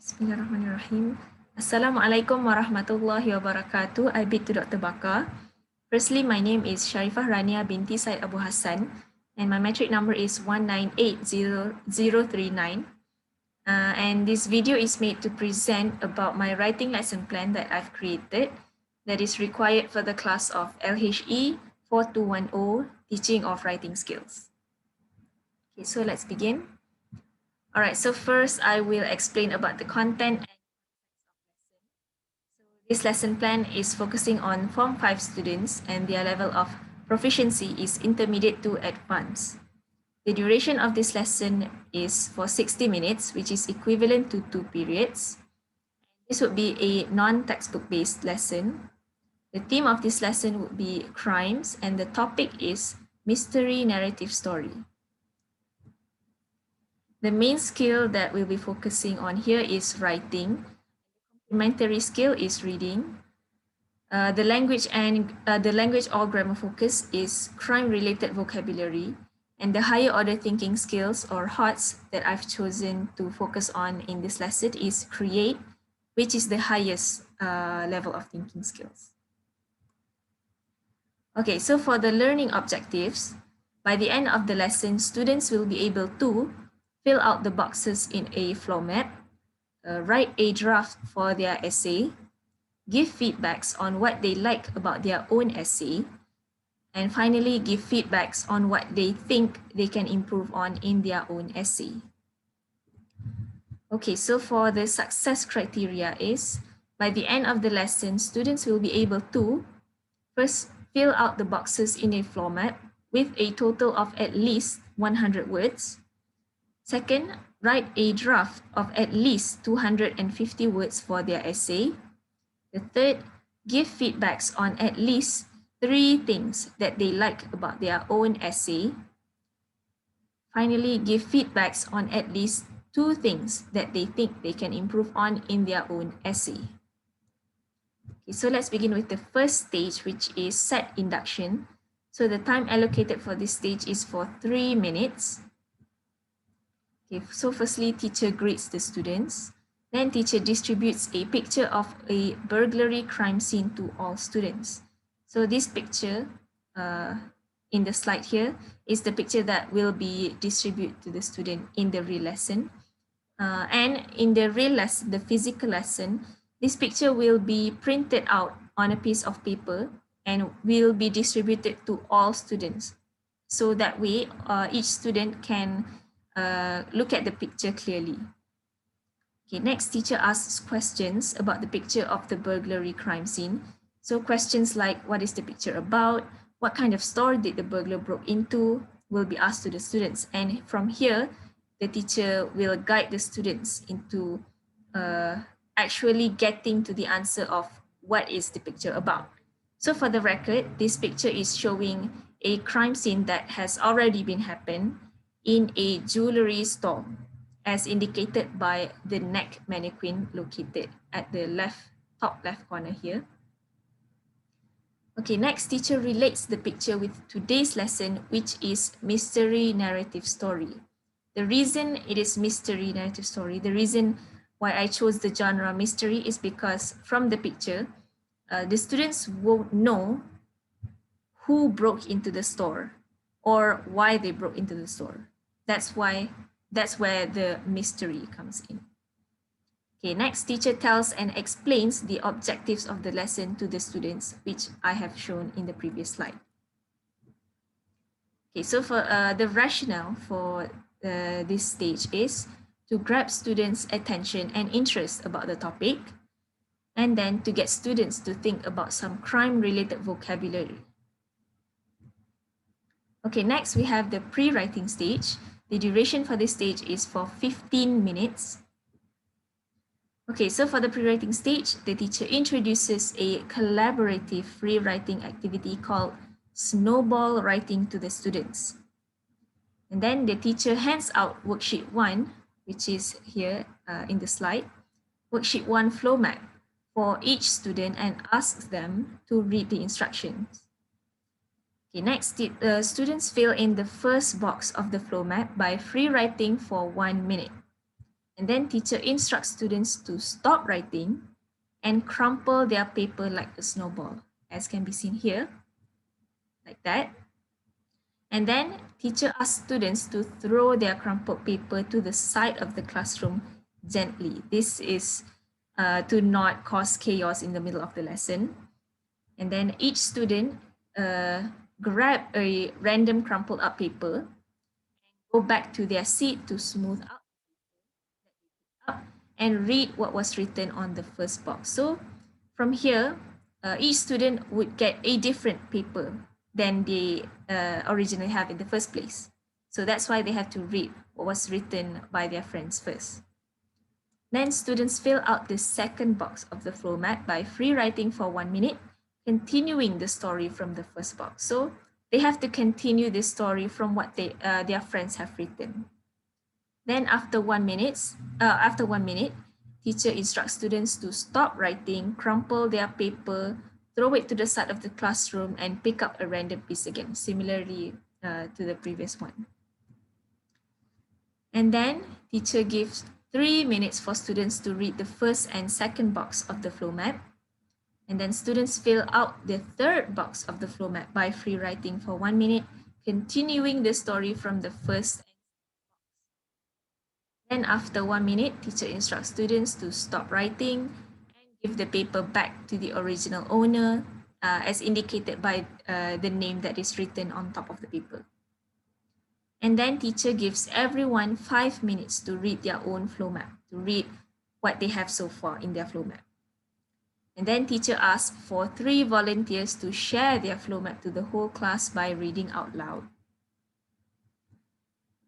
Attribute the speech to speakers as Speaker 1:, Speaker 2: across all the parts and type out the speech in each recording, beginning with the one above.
Speaker 1: Bismillahirrahmanirrahim. Assalamualaikum warahmatullahi wabarakatuh. I bid to Dr. Bakar. Firstly, my name is Sharifah Rania binti Said Abu Hassan, and my metric number is 1980039. And this video is made to present about my writing lesson plan that I've created that is required for the class of LHE4210, Teaching of Writing Skills. Okay, so let's begin. All right, so first I will explain about the content. This lesson plan is focusing on Form 5 students and their level of proficiency is intermediate to advanced. The duration of this lesson is for 60 minutes, which is equivalent to 2 periods. This would be a non-textbook based lesson. The theme of this lesson would be crimes, and the topic is mystery narrative story. The main skill that we'll be focusing on here is writing. Complementary skill is reading. The language or grammar focus is crime-related vocabulary, and the higher order thinking skills or HOTS that I've chosen to focus on in this lesson is create, which is the highest level of thinking skills. Okay, so for the learning objectives, by the end of the lesson, students will be able to fill out the boxes in a flow map, write a draft for their essay, give feedbacks on what they like about their own essay, and finally give feedbacks on what they think they can improve on in their own essay. Okay, so for the success criteria is, by the end of the lesson, students will be able to first fill out the boxes in a flow map with a total of at least 100 words. Second, write a draft of at least 250 words for their essay. The third, give feedbacks on at least 3 things that they like about their own essay. Finally, give feedbacks on at least 2 things that they think they can improve on in their own essay. Okay, so let's begin with the first stage, which is set induction. So the time allocated for this stage is for 3 minutes. Okay, so firstly, teacher greets the students. Then teacher distributes a picture of a burglary crime scene to all students. So this picture in the slide here is the picture that will be distributed to the student in the real lesson. And in the real lesson, the physical lesson, this picture will be printed out on a piece of paper and will be distributed to all students. So that way, each student can look at the picture clearly. Okay, next, teacher asks questions about the picture of the burglary crime scene. So questions like, what is the picture about? What kind of store did the burglar broke into? Will be asked to the students. And from here, the teacher will guide the students into actually getting to the answer of what is the picture about. So for the record, this picture is showing a crime scene that has already been happened in a jewelry store, as indicated by the neck mannequin located at the top left corner here. Okay, next, teacher relates the picture with today's lesson, which is mystery narrative story. The reason it is mystery narrative story, the reason why I chose the genre mystery is because from the picture, the students won't know who broke into the store or why they broke into the store. That's where the mystery comes in. Okay, next, teacher tells and explains the objectives of the lesson to the students, which I have shown in the previous slide. Okay, so for the rationale for this stage is to grab students' attention and interest about the topic, and then to get students to think about some crime-related vocabulary. Okay, next we have the pre-writing stage. The duration for this stage is for 15 minutes. Okay, so for the pre-writing stage, the teacher introduces a collaborative free writing activity called snowball writing to the students. And then the teacher hands out worksheet 1, which is here in the slide, worksheet 1 flow map for each student and asks them to read the instructions. Okay, next, students fill in the first box of the flow map by free writing for 1 minute. And then teacher instructs students to stop writing and crumple their paper like a snowball, as can be seen here, like that. And then teacher asks students to throw their crumpled paper to the side of the classroom gently. This is to not cause chaos in the middle of the lesson. And then each student grab a random crumpled up paper, go back to their seat to smooth out and read what was written on the first box. So from here, each student would get a different paper than they originally have in the first place. So that's why they have to read what was written by their friends first. Then students fill out the second box of the flow map by free writing for 1 minute, continuing the story from the first box. So they have to continue the story from what their friends have written. Then after 1 minute, teacher instructs students to stop writing, crumple their paper, throw it to the side of the classroom, and pick up a random piece again, similarly to the previous one. And then teacher gives 3 minutes for students to read the first and second box of the flow map. And then students fill out the third box of the flow map by free writing for 1 minute, continuing the story from the first. Then after 1 minute, teacher instructs students to stop writing and give the paper back to the original owner as indicated by the name that is written on top of the paper. And then teacher gives everyone 5 minutes to read their own flow map, to read what they have so far in their flow map. And then teacher asks for 3 volunteers to share their flow map to the whole class by reading out loud.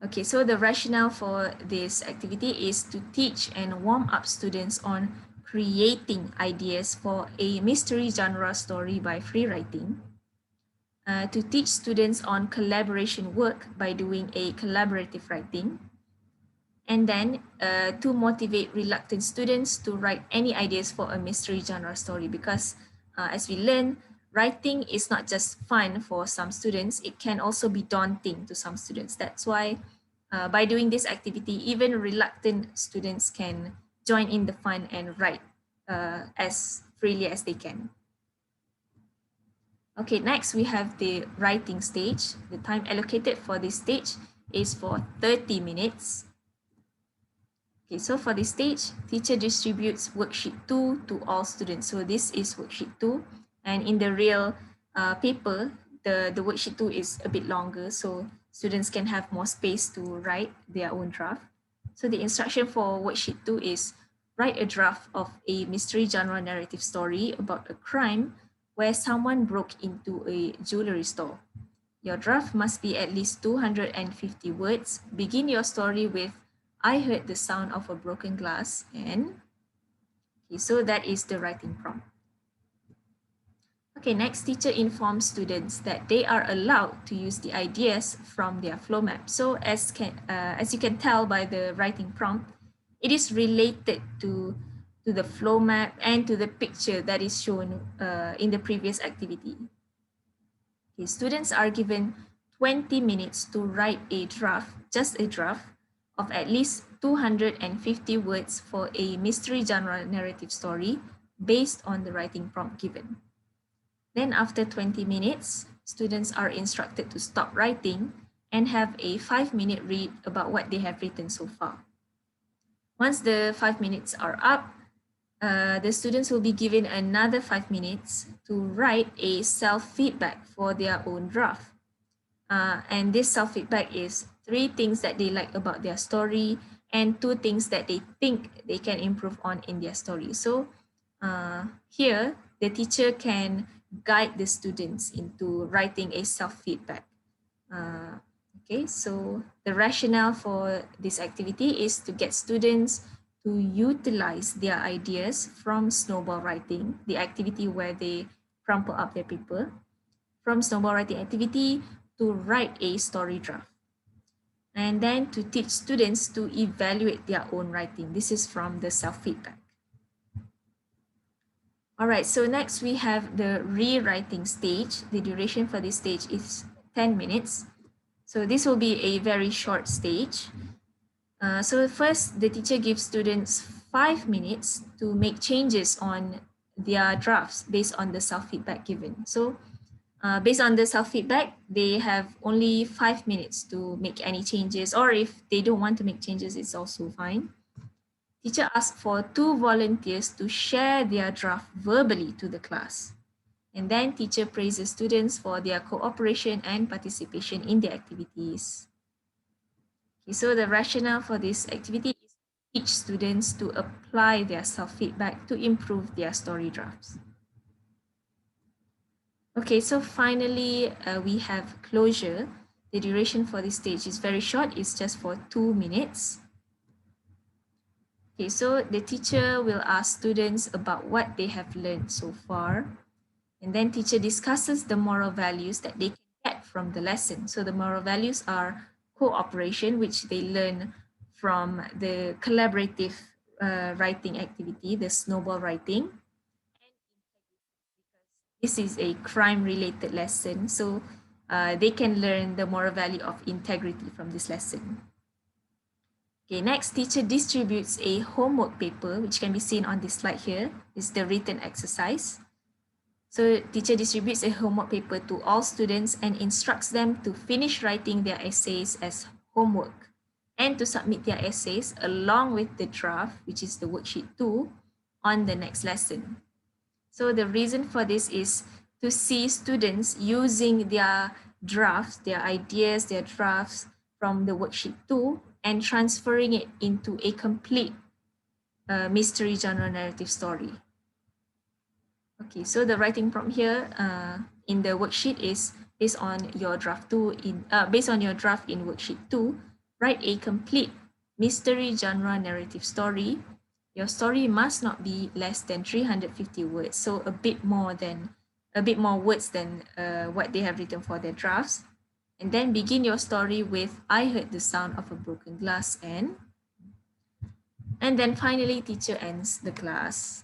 Speaker 1: Okay, so the rationale for this activity is to teach and warm up students on creating ideas for a mystery genre story by free writing, to teach students on collaboration work by doing a collaborative writing, and then to motivate reluctant students to write any ideas for a mystery genre story, because as we learn, writing is not just fun for some students, it can also be daunting to some students. That's why by doing this activity, even reluctant students can join in the fun and write as freely as they can. Okay, next we have the writing stage. The time allocated for this stage is for 30 minutes. Okay, so for this stage, teacher distributes worksheet 2 to all students. So this is worksheet 2, and in the real paper, the worksheet 2 is a bit longer, so students can have more space to write their own draft. So the instruction for worksheet 2 is write a draft of a mystery genre narrative story about a crime where someone broke into a jewelry store. Your draft must be at least 250 words. Begin your story with, I heard the sound of a broken glass, and okay, so that is the writing prompt. Okay, next, teacher informs students that they are allowed to use the ideas from their flow map. So as you can tell by the writing prompt, it is related to the flow map and to the picture that is shown in the previous activity. Okay, students are given 20 minutes to write a draft, just a draft, of at least 250 words for a mystery genre narrative story based on the writing prompt given. Then after 20 minutes, students are instructed to stop writing and have a 5-minute read about what they have written so far. Once the 5 minutes are up, the students will be given another 5 minutes to write a self-feedback for their own draft. And this self-feedback is 3 things that they like about their story and 2 things that they think they can improve on in their story. So here, the teacher can guide the students into writing a self-feedback. Okay, so the rationale for this activity is to get students to utilize their ideas from snowball writing, the activity where they crumple up their paper, from snowball writing activity to write a story draft. And then to teach students to evaluate their own writing. This is from the self-feedback. All right, so next we have the rewriting stage. The duration for this stage is 10 minutes. So this will be a very short stage. So first, the teacher gives students 5 minutes to make changes on their drafts based on the self-feedback given. So based on the self-feedback, they have only 5 minutes to make any changes, or if they don't want to make changes, it's also fine. Teacher asks for 2 volunteers to share their draft verbally to the class. And then teacher praises students for their cooperation and participation in the activities. Okay, so the rationale for this activity is to teach students to apply their self-feedback to improve their story drafts. Okay, so finally, we have closure. The duration for this stage is very short. It's just for 2 minutes. Okay, so the teacher will ask students about what they have learned so far. And then teacher discusses the moral values that they can get from the lesson. So the moral values are cooperation, which they learn from the collaborative writing activity, the snowball writing. This is a crime-related lesson, so they can learn the moral value of integrity from this lesson. Okay, next, teacher distributes a homework paper, which can be seen on this slide here. It's the written exercise. So teacher distributes a homework paper to all students and instructs them to finish writing their essays as homework and to submit their essays along with the draft, which is the worksheet 2, on the next lesson. So the reason for this is to see students using their drafts, their ideas, their drafts from the worksheet 2 and transferring it into a complete mystery genre narrative story. Okay, so the writing prompt here in the worksheet is based on your draft in worksheet 2, write a complete mystery genre narrative story. Your story must not be less than 350 words, so a bit more words than what they have written for their drafts. And then begin your story with I heard the sound of a broken glass and then finally teacher ends the class.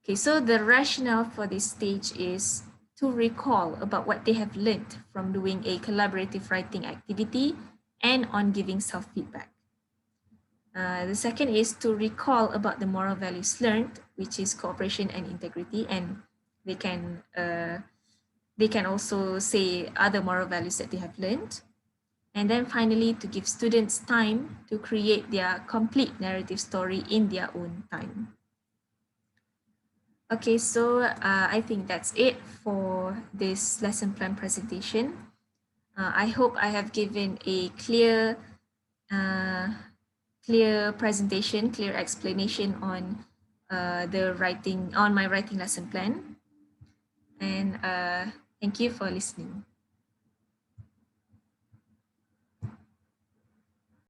Speaker 1: Okay, so the rationale for this stage is to recall about what they have learned from doing a collaborative writing activity and on giving self-feedback. The second is to recall about the moral values learned, which is cooperation and integrity, and they can also say other moral values that they have learned. And then finally, to give students time to create their complete narrative story in their own time. Okay, so I think that's it for this lesson plan presentation. I hope I have given a clear presentation, clear explanation on my writing lesson plan. And thank you for listening.